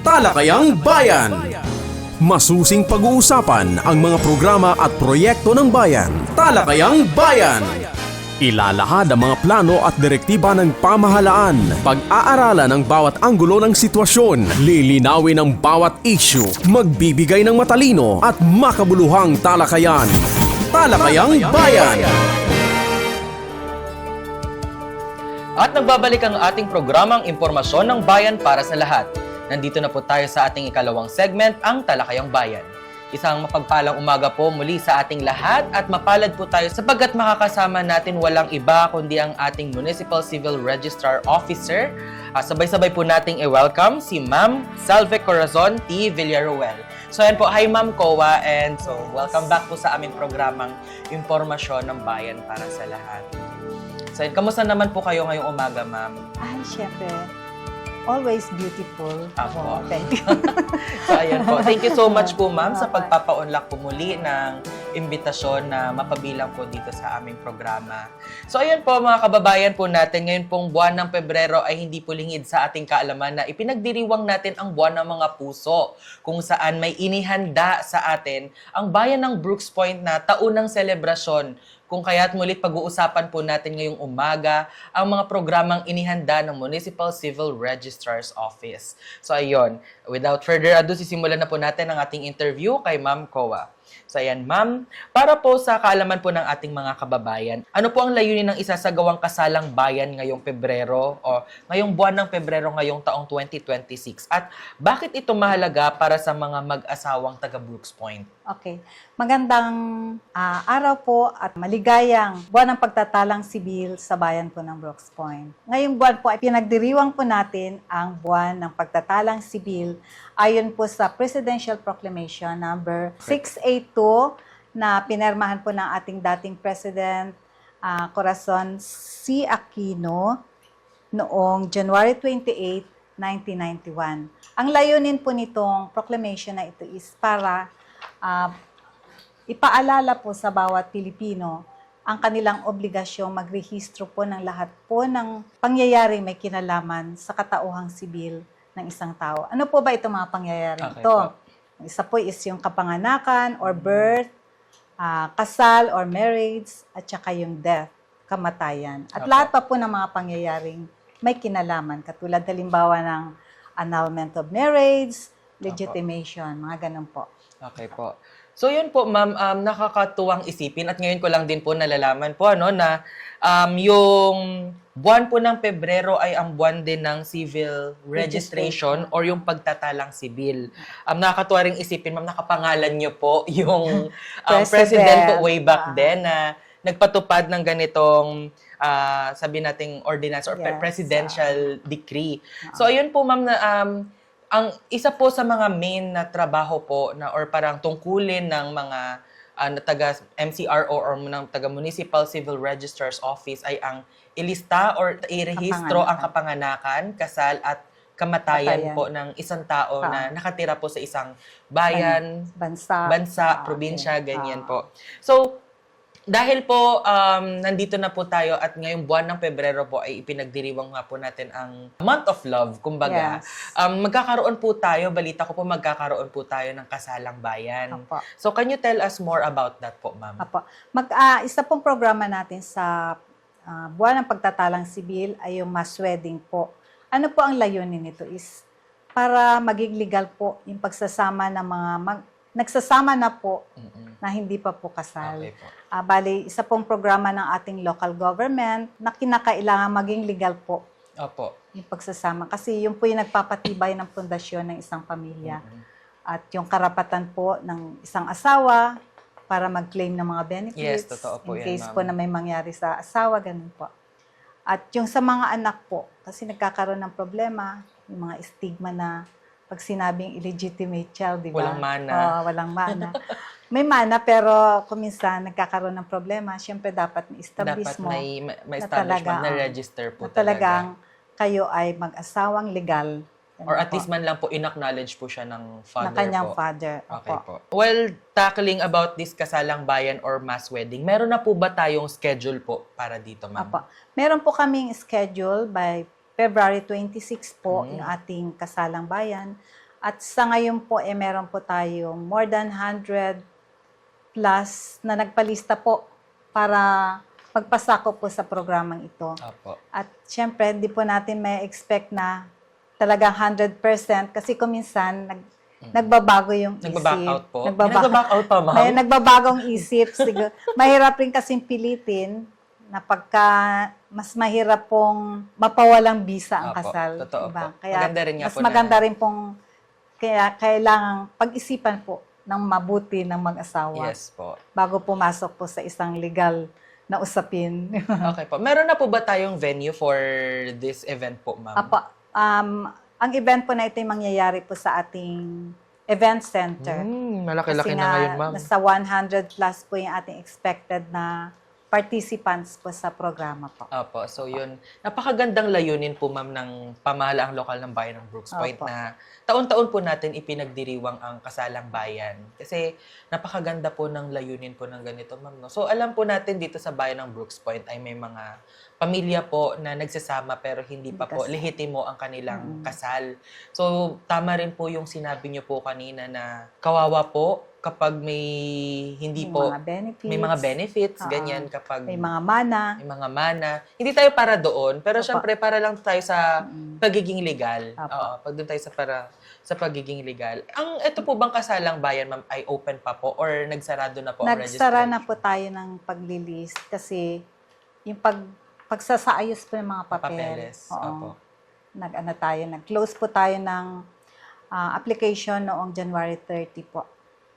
Talakayang Bayan. Masusing pag-uusapan ang mga programa at proyekto ng bayan. Talakayang Bayan. Ilalahad ang mga plano at direktiba ng pamahalaan. Pag-aaralan ang bawat anggulo ng sitwasyon. Lilinawin ang bawat issue. Magbibigay ng matalino at makabuluhang talakayan. Talakayang Bayan. At nagbabalik ang ating programang Impormasyon ng Bayan para sa lahat. Nandito na po tayo sa ating ikalawang segment, ang Talakayang Bayan. Isang mapagpalang umaga po muli sa ating lahat at mapalad po tayo sapagkat makakasama natin walang iba kundi ang ating Municipal Civil Registrar Officer. Sabay-sabay po nating i-welcome si Ma'am Salve Corazon T. Villaruel. So yan po, hi Ma'am Kowa, and so welcome back po sa aming programang Impormasyon ng Bayan para sa lahat. So, kamusta naman po kayo ngayong umaga, ma'am? Ay, syempre. Always beautiful. Apo. Thank you. So, ayan po. Thank you so much po, ma'am, sa pagpapaunlak po muli ng imbitasyon na mapabilang po dito sa aming programa. So, ayan po, mga kababayan po natin, ngayon pong buwan ng Pebrero ay hindi po lingid sa ating kaalaman na ipinagdiriwang natin ang buwan ng mga puso, kung saan may inihanda sa atin ang bayan ng Brooks Point na taunang selebrasyon. Kung kaya't mulit pag-uusapan po natin ngayong umaga ang mga programang inihanda ng Municipal Civil Registrar's Office. So ayun, without further ado, sisimulan na po natin ang ating interview kay Ma'am Kowa. So ayan, ma'am, para po sa kaalaman po ng ating mga kababayan, ano po ang layunin ng isasagawang kasalang bayan ngayong Pebrero o ngayong buwan ng Pebrero ngayong taong 2026? At bakit ito mahalaga para sa mga mag-asawang taga Brooks Point? Okay. Magandang araw po at maligayang buwan ng pagtatalang sibil sa bayan po ng Brooks Point. Ngayong buwan po ay pinagdiriwang po natin ang buwan ng pagtatalang sibil ayon po sa Presidential Proclamation number 682 na pinirmahan po ng ating dating President Corazon C. Aquino noong January 28, 1991. Ang layunin po nitong proclamation na ito is para ipaalala po sa bawat Pilipino ang kanilang obligasyong magrehistro po ng lahat po ng pangyayari may kinalaman sa katauhang sibil ng isang tao. Ano po ba itong mga pangyayari ito? Po. Isa po is yung kapanganakan or birth, kasal or marriage, at saka yung death, kamatayan. At lahat pa po ng mga pangyayaring may kinalaman, katulad halimbawa ng annulment of marriage, legitimation, mga ganun po. Okay po. So yun po, ma'am, nakakatuwang isipin at ngayon ko lang din po nalalaman po na yung buwan po ng Pebrero ay ang buwan din ng civil registration or yung pagtatalang sibil. Nakakatuwa ring isipin, ma'am, nakapangalan niyo po yung president po way back then na nagpatupad ng ganitong sabi nating ordinance or presidential decree. So ayun po, ma'am, na ang isa po sa mga main na trabaho po na or parang tungkulin ng mga taga MCRO or ng taga Municipal Civil Registrar's Office ay ang ilista or irehistro ang kapanganakan, kasal at kamatayan po ng isang tao na nakatira po sa isang bayan, bansa, probinsya, ganyan po. So, dahil po nandito na po tayo at ngayong buwan ng Pebrero po ay ipinagdiriwang nga po natin ang Month of Love, kumbaga. Yes. Magkakaroon po tayo, balita ko po magkakaroon po tayo ng kasalang bayan. Apo. So can you tell us more about that po, ma'am? Apo. Isa pong programa natin sa buwan ng pagtatalang sibil ay yung mass wedding po. Ano po ang layunin nito is para maging legal po yung pagsasama ng mga nagsasama na po na hindi pa po kasal. Okay po. Bali, isa pong programa ng ating local government na kinakailangan maging legal po Opo. yung pagsasama. Kasi yun po yung nagpapatibay ng pundasyon ng isang pamilya. At yung karapatan po ng isang asawa para mag-claim ng mga benefits. Yes, totoo po in yan, case ma'am. po na may mangyari sa asawa, ganun po. At yung sa mga anak po, kasi nagkakaroon ng problema, yung mga stigma na pag sinabing illegitimate child, di ba? Walang mana. Walang mana. May mana, pero kung minsan nagkakaroon ng problema, syempre dapat Dapat i-establish mo may establishment na register po na talagang kayo ay mag-asawang legal. Or at least man lang po in-acknowledge po siya ng father na kanyang po. father. Okay po. Well, tackling about this kasalang bayan or mass wedding, meron na po ba tayong schedule po para dito, ma'am? Apo. Meron po kaming schedule by February 26 po yung ating kasalang bayan. At sa ngayon po, meron po tayong more than 100 plus na nagpalista po para pagpasako po sa programang ito. Opo. At syempre, hindi po natin may expect na talagang 100% kasi kung minsan nagbabago yung isip. Nagbaback out po. Nagbaback Nagbaback out pa, ma'am. May nagbabagong isip. Siguro, mahirap rin kasing pilitin na pagka mas mahirap pong mapawalang bisa ang Opo, kasal. totoo Diba? po. Kaya Maganda rin nga mas po na- maganda rin pong kaya kailangang pag-isipan po ng mabuti ng mag-asawa Yes po. bago pumasok po sa isang legal na usapin. Okay po. Meron na po ba tayong venue for this event po, ma'am? Apa, ang event po na ito ay mangyayari po sa ating event center. Malaki-laki Kasi na ngayon, ma'am. nasa 100 plus po yung ating expected na participants po sa programa po. Opo. So yun, napakagandang layunin po, ma'am, ng pamahalaang lokal ng bayan ng Brooks Point Opo. na taon-taon po natin ipinagdiriwang ang kasalang bayan. Kasi napakaganda po ng layunin po ng ganito, ma'am. No? So alam po natin dito sa bayan ng Brooks Point ay may mga pamilya po na nagsasama pero hindi pa po Kasal. lehitimo ang kanilang kasal. So tama rin po yung sinabi niyo po kanina na kawawa po kapag may hindi May po mga benefits. may mga benefits, Oo. ganyan kapag May mga mana. may mga mana. Hindi tayo para doon, pero Opo. syempre para lang tayo sa pagiging legal. Opo. Oo, pag doon tayo sa pagiging legal. Ang ito po bang kasalang bayan, ma'am, ay open pa po or nagsarado na po ang Nagsara registration? na po tayo ng paglilist kasi yung pagsasaayos po ng mga papel. Papeles. Opo. Nag-close po tayo ng application noong January 30 po.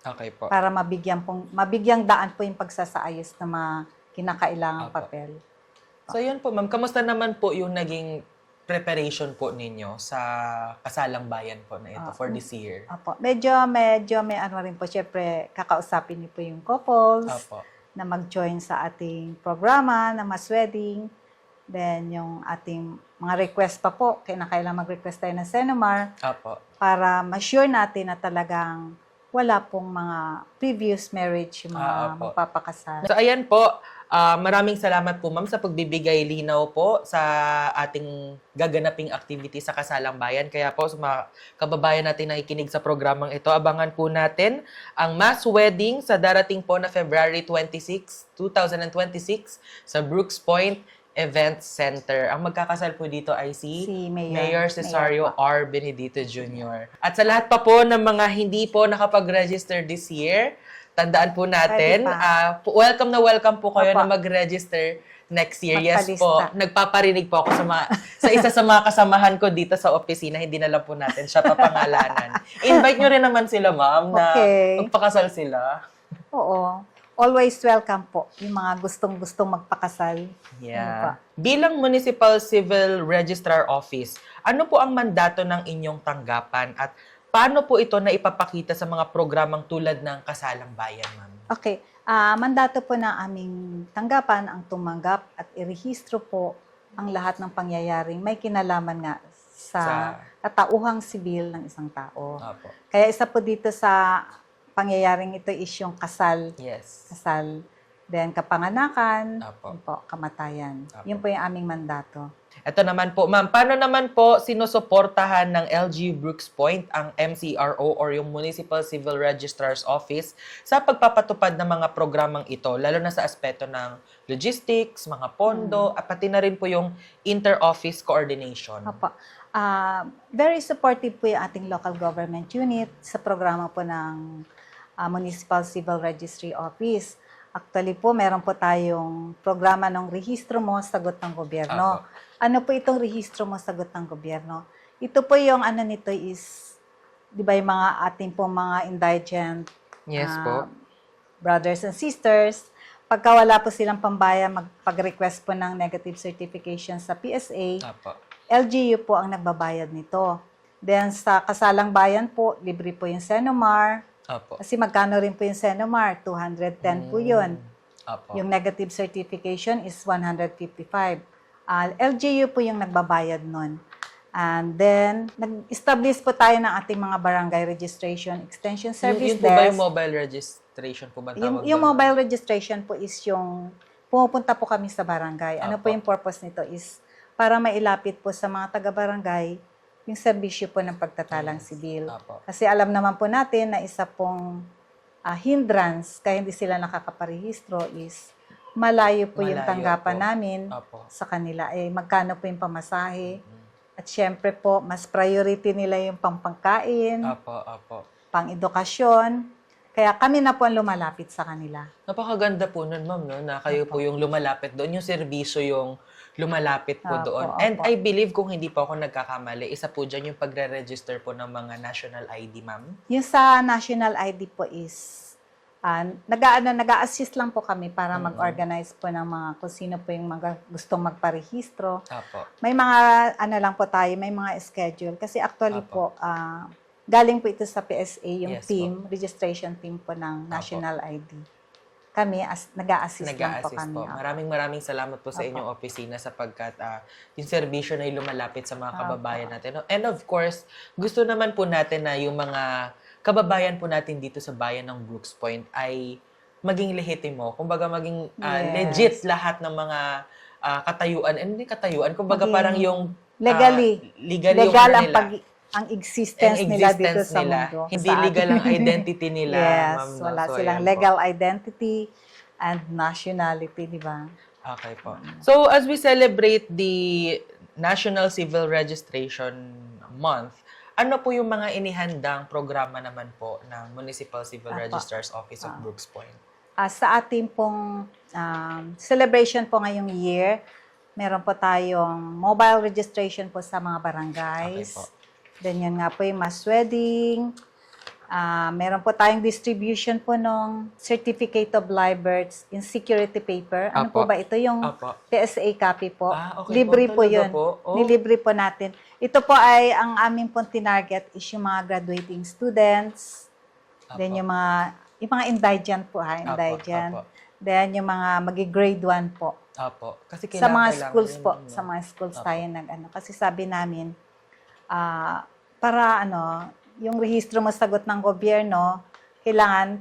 Okay po. Para mabigyang daan po yung pagsasaayos ng mga kinakailangang Opo. papel. So yun po, ma'am. Kamusta naman po yung naging preparation po ninyo sa kasalang bayan po na ito for this year? Opo. Medyo may ano rin po. Siyempre, kakausapin niyo po yung couples Opo. na mag-join sa ating programa na mass wedding. Then, yung ating mga request pa po, kailangan mag-request tayo ng Senomar Opo. para ma-sure natin na talagang wala pong mga previous marriage yung mga Opo. magpapakasal. So ayan po, maraming salamat po, ma'am, sa pagbibigay linaw po sa ating gaganaping activity sa Kasalang Bayan. Kaya po sa mga kababayan natin na ikinig sa programang ito, abangan po natin ang mass wedding sa darating po na February 26, 2026 sa Brooks Point Event Center. Ang magkakasal po dito ay si Mayor Cesario R. Benedito Jr. At sa lahat pa po ng mga hindi po nakapag-register this year, tandaan po natin, welcome po kayo Opo. na mag-register next year. Yes Magpalista. po, nagpaparinig po ako sa isa sa mga kasamahan ko dito sa opisina. Hindi na lang po natin siya papangalanan. Invite nyo rin naman sila, ma'am, na Okay. magpakasal sila. Oo. Always welcome po yung mga gustong-gustong magpakasal. Yeah. Ano pa? Bilang Municipal Civil Registrar Office, ano po ang mandato ng inyong tanggapan at paano po ito na ipapakita sa mga programang tulad ng Kasalang Bayan, ma'am? Okay. Mandato po ng aming tanggapan ang tumanggap at irehistro po ang lahat ng pangyayaring may kinalaman nga sa katauhang sibil ng isang tao. Opo. Kaya isa po dito sa pangyayaring ito is yung kasal. Yes. Kasal. Then kapanganakan, Opo. yun po, kamatayan. Opo. Yun po yung aming mandato. Ito naman po, ma'am, paano naman po sinusuportahan ng LG Brooks Point ang MCRO or yung Municipal Civil Registrar's Office sa pagpapatupad ng mga programang ito, lalo na sa aspeto ng logistics, mga pondo, at pati na rin po yung inter-office coordination? Opo. Very supportive po yung ating local government unit sa programa po ng Municipal Civil Registry Office. Actually po, meron po tayong programa ng rehistro mo, sagot ng gobyerno. Apo. Ano po itong rehistro mo, sagot ng gobyerno? Ito po yung ano nito is, di ba yung mga ating po mga indigent Yes po. brothers and sisters, pagka wala po silang pambaya, magpag-request po ng negative certification sa PSA, Apo. LGU po ang nagbabayad nito. Then sa Kasalang Bayan po, libre po yung Senomar. Apo. Kasi magkano rin po yung Senomar? 210 po yun. Apo. Yung negative certification is 155. LGU po yung nagbabayad nun. And then, nag-establish po tayo ng ating mga barangay registration extension service Yun po ba desk. yung mobile registration po ba tawag Yung doon? mobile registration po is yung pumupunta po kami sa barangay. Ano po Apo. yung purpose nito is para mailapit po sa mga taga-barangay yung serbisyo po ng pagtatalang sibil. Apo. Kasi alam naman po natin na isa pong hindrance kaya hindi sila nakakaparehistro is malayo po yung Malayo tanggapan po. namin Apo. sa kanila. Magkano po yung pamasahe? At syempre po, mas priority nila yung pangpangkain, Apo. pang-edukasyon. Kaya kami na po ang lumalapit sa kanila. Napakaganda po nun, ma'am, no? Na kayo po yung lumalapit doon. Yung serbisyo yung lumalapit po Opo, doon. opo. And I believe, kung hindi po ako nagkakamali, isa po dyan yung pagre-register po ng mga national ID, ma'am. Yung sa national ID po is, nag-a-assist lang po kami para mag-organize po ng mga kung sino po yung mga gustong magparehistro. Apo. May mga, lang po tayo, may mga schedule. Kasi actually Apo. po, galing po ito sa PSA, yung Yes team, registration team po ng national ID. Kami, nag-a-assist lang po Nag-a-assist kami. po. Maraming salamat po sa inyong opisina sapagkat yung serbisyo na yung lumalapit sa mga kababayan natin. And of course, gusto naman po natin na yung mga kababayan po natin dito sa bayan ng Brooks Point ay maging lehitimo. Kumbaga maging legit lahat ng mga katayuan. And hindi katayuan, kumbaga Maging parang yung legally. legal yung Legal ano ang nila. ang existence nila dito sa mundo. Hindi sa legal atin. ang identity nila, Yes, ma'am. No? wala So, silang ayan po. legal identity and nationality, di ba? Okay po. So, as we celebrate the National Civil Registration Month, ano po yung mga inihandang programa naman po ng Municipal Civil Registrar's Office of Brooks Point? Sa ating pong celebration po ngayong year, meron po tayong mobile registration po sa mga barangays. Okay po. Then yun nga po yung mass wedding. Meron po tayong distribution po ng Certificate of Live Births in Security Paper. Ano Apo. po ba ito? Yung Apo. PSA copy po. Okay Libre po, po talaga yun. po? Oh. Nilibre po natin. Ito po ay ang aming pong tinarget is yung mga graduating students. Apo. Then yung mga indigent po indigent. Apo. Then yung mga magi-grade 1 po. Apo. Kasi Sa mga kailangan schools yun, po, no? sa mga schools Apo. tayo kasi sabi namin para yung rehistro mo sagot ng gobyerno, kailangan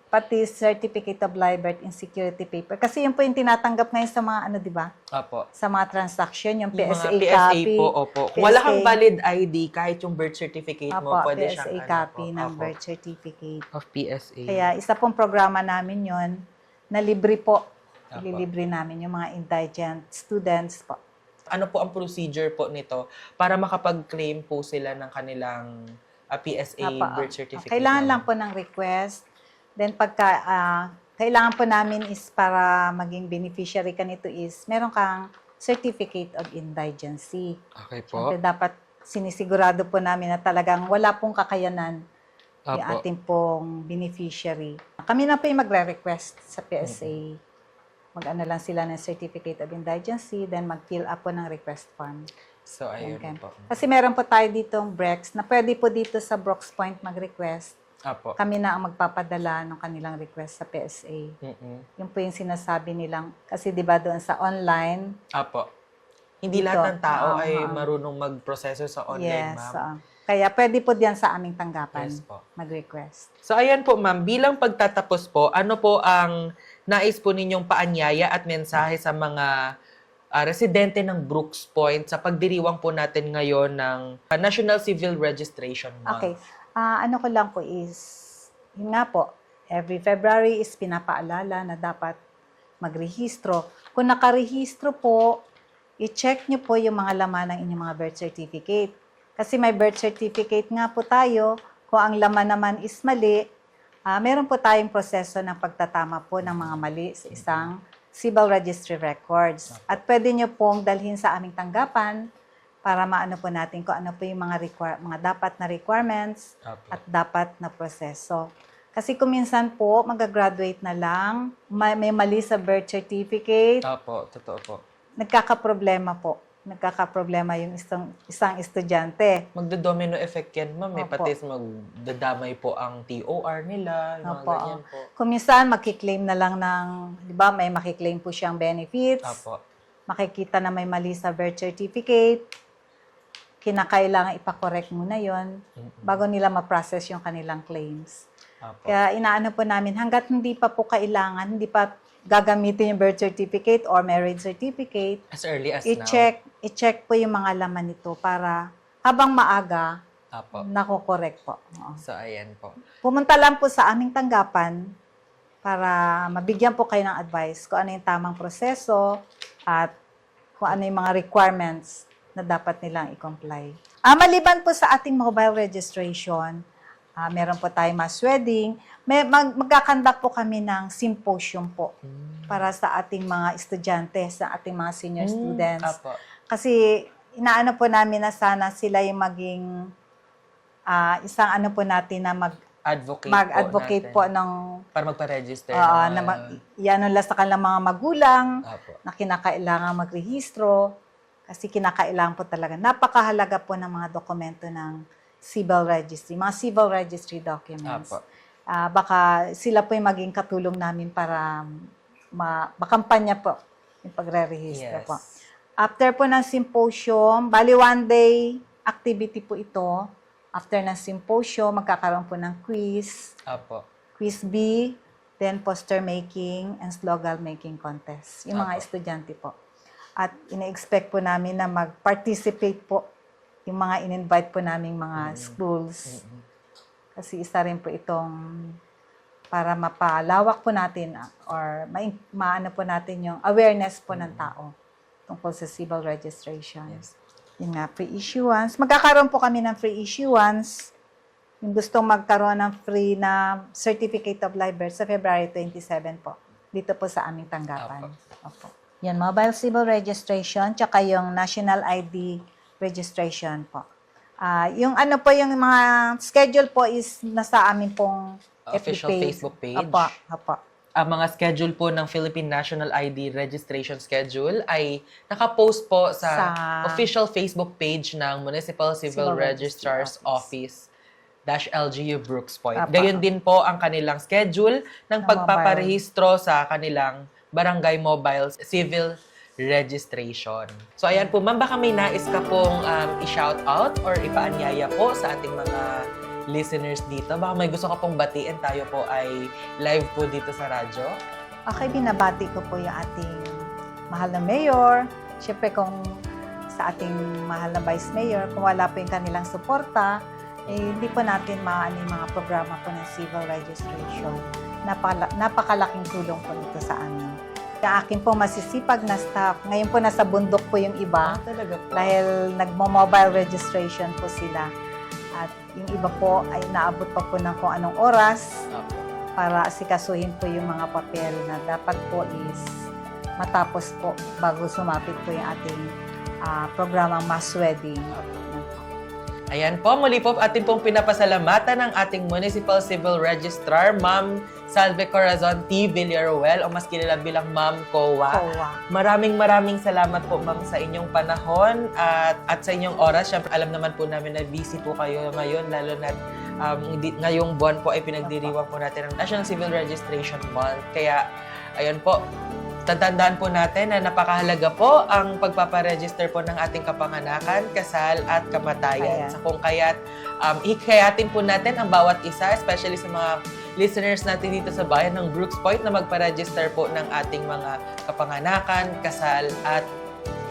pati Certificate of Live Birth in Security Paper. Kasi yun po yung tinatanggap ngayon sa mga di ba? Apo. Sa mga transaction, yung Yung PSA mga PSA copy. po, opo. Kung wala kang valid ID, kahit yung birth certificate mo, Apo, pwede PSA siyang copy ng Opo. birth certificate. Of PSA. Kaya isa pong programa namin yon na libre po. Apo. Ililibre namin yung mga indigent students po. Ano po ang procedure po nito para makapag-claim po sila ng kanilang PSA birth certificate? Kailangan naman? lang po ng request. Then pagka kailangan po namin is para maging beneficiary ka nito is meron kang Certificate of Indigency. Okay po. Siyempre dapat sinisigurado po namin na talagang wala pong kakayanan yung Apo. ating pong beneficiary. Kami na po yung magre-request sa PSA. Mag-ano lang sila ng Certificate of Indigency, then mag-fill up po ng request form. So, ayun Okay. po. Kasi meron po tayo ditong BREX na pwede po dito sa Brooks Point mag-request. Apo. Kami na ang magpapadala ng kanilang request sa PSA. Yun po yung sinasabi nilang, kasi di ba doon sa online, Apo. Hindi Dito. lahat ng tao Oo, ay oo. marunong mag-proseso sa online, yes. ma'am. Kaya pwede po diyan sa aming tanggapan Yes po. mag-request. So, ayan po, ma'am. Bilang pagtatapos po, ano po ang nais po ninyong paanyaya at mensahe sa mga residente ng Brooks Point sa pagdiriwang po natin ngayon ng National Civil Registration Month? Okay. Ano ko lang po is, yun nga po, every February is pinapaalala na dapat magrehistro. Kung nakarehistro po, i-check nyo po yung mga laman ng inyong mga birth certificate. Kasi may birth certificate nga po tayo, kung ang laman naman is mali, meron po tayong proseso ng pagtatama po ng mga mali sa isang civil registry records. At pwede nyo pong dalhin sa aming tanggapan para maano po natin kung ano po yung mga dapat na requirements Apo. at dapat na proseso. Kasi kung minsan po, mag-graduate na lang, may mali sa birth certificate, Apo, totoo po. nagkakaproblema po. Nagkakaproblema yung isang estudyante. Magdo-domino effect yan, ma'am. May Opo. pati magdadamay po ang TOR nila, yung mga Opo. ganyan po. Kung minsan, makiklaim na lang ng, di ba, may makiklaim po siyang benefits. Apo. Makikita na may mali sa birth certificate. Kinakailangan ipakorek muna yon bago nila ma-process yung kanilang claims. Apo. Kaya inaano po namin, hanggat hindi pa po kailangan, hindi pa gagamitin yung birth certificate or marriage certificate, As early as now. i-check po yung mga laman nito para habang maaga, Apo. nako-correct po. Oo. So, ayan po. Pumunta lang po sa aming tanggapan para mabigyan po kayo ng advice kung ano yung tamang proseso at kung ano yung mga requirements na dapat nilang i-comply. Maliban po sa ating mobile registration, meron po tayong mass wedding, magkakandak po kami ng symposium po para sa ating mga estudyante, sa ating mga senior students. Apo. Kasi inaano po namin na sana sila yung maging isang ano po natin na mag-advocate po natin. ng Para magpa-register. yan nila sa kanilang mga magulang Apo. na kinakailangan magrehistro kasi kinakailangan po talaga. Napakahalaga po ng mga dokumento ng civil registry, mga civil registry documents. Apo. Baka sila po yung maging katulong namin para makampanya po yung pagre-register Yes. po. After po ng symposium, bali one day activity po ito. After ng symposium, magkakaroon po ng quiz, Apo. quiz B, then poster making and slogan making contest. Yung mga Apo. estudyante po. At ina-expect po namin na mag-participate po yung mga in-invite po naming mga schools. Kasi isa rin po itong para mapalawak po natin or maano po natin yung awareness po ng tao tungkol sa civil registration. Yes. Yung nga, free issuance. Magkakaroon po kami ng free issuance. Yung gustong magkaroon ng free na Certificate of Live Birth sa February 27 po. Dito po sa aming tanggapan. Opo. Yan, mobile civil registration, tsaka yung national ID registration po. Yung ano po, yung mga schedule po is nasa amin pong Official FB Facebook page. Opo. Ang mga schedule po ng Philippine National ID Registration Schedule ay nakapost po sa official Facebook page ng Municipal Civil Civil Registrar's Registry Office LGU Brooks Point. Apa. Gayon din po ang kanilang schedule ng pagpaparehistro sa kanilang Barangay Mobile Civil Registration. So ayan po, ma'am, baka may nais ka pong i-shout out or ipaanyaya po sa ating mga listeners dito. Baka may gusto ka pong batiin, tayo po ay live po dito sa radyo. Okay, binabati ko po yung ating mahal na mayor. Siyempre kung sa ating mahal na vice mayor, kung wala po yung kanilang suporta, hindi po natin maano yung mga programa po ng civil registration. Napakalaking tulong po nito sa amin. Yung akin po masisipag na staff, ngayon po nasa bundok po yung iba Talaga po. dahil nagmo-mobile registration po sila. At yung iba po ay naabot pa po ng kung anong oras para asikasuhin po yung mga papel na dapat po is matapos po bago sumapit po yung ating programang mass wedding. Ayan po, muli po atin pong pinapasalamatan ng ating Municipal Civil Registrar, Ma'am Salve Corazon T. Villaruel, o mas kilala bilang Ma'am Kowa. Maraming salamat po, Ma'am, sa inyong panahon at sa inyong oras. Siyempre, alam naman po namin na busy po kayo ngayon, lalo na ngayong buwan po ay pinagdiriwang po natin ang National Civil Registration Month. Kaya, ayun po, tatandaan po natin na napakahalaga po ang pagpaparegister po ng ating kapanganakan, kasal at kamatayan. Sa kung kaya't hikayatin po natin ang bawat isa, especially sa mga listeners natin dito sa bayan ng Brooks Point na magpa-register po ng ating mga kapanganakan, kasal at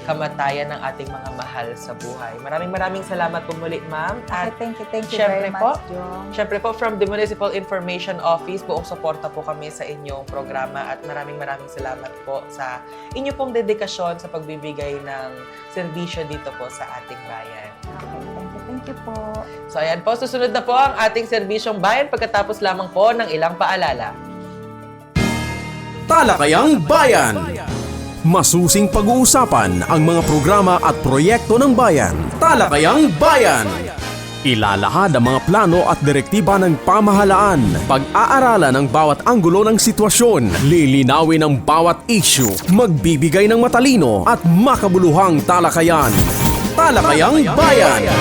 kamatayan ng ating mga mahal sa buhay. Maraming salamat po muli, ma'am. At thank you very much, Jong. Siyempre po, from the Municipal Information Office, buong suporta po kami sa inyong programa at maraming salamat po sa inyo pong dedikasyon sa pagbibigay ng serbisyo dito po sa ating bayan. Okay, thank you po. So ayan po, susunod na po ang ating serbisyong bayan pagkatapos lamang po ng ilang paalala. Talakayang Bayan. Masusing pag-uusapan ang mga programa at proyekto ng bayan. Talakayang Bayan. Ilalahad ang mga plano at direktiba ng pamahalaan. Pag-aaralan ang bawat anggulo ng sitwasyon. Lilinawin ang bawat issue. Magbibigay ng matalino at makabuluhang talakayan. Talakayang Bayan.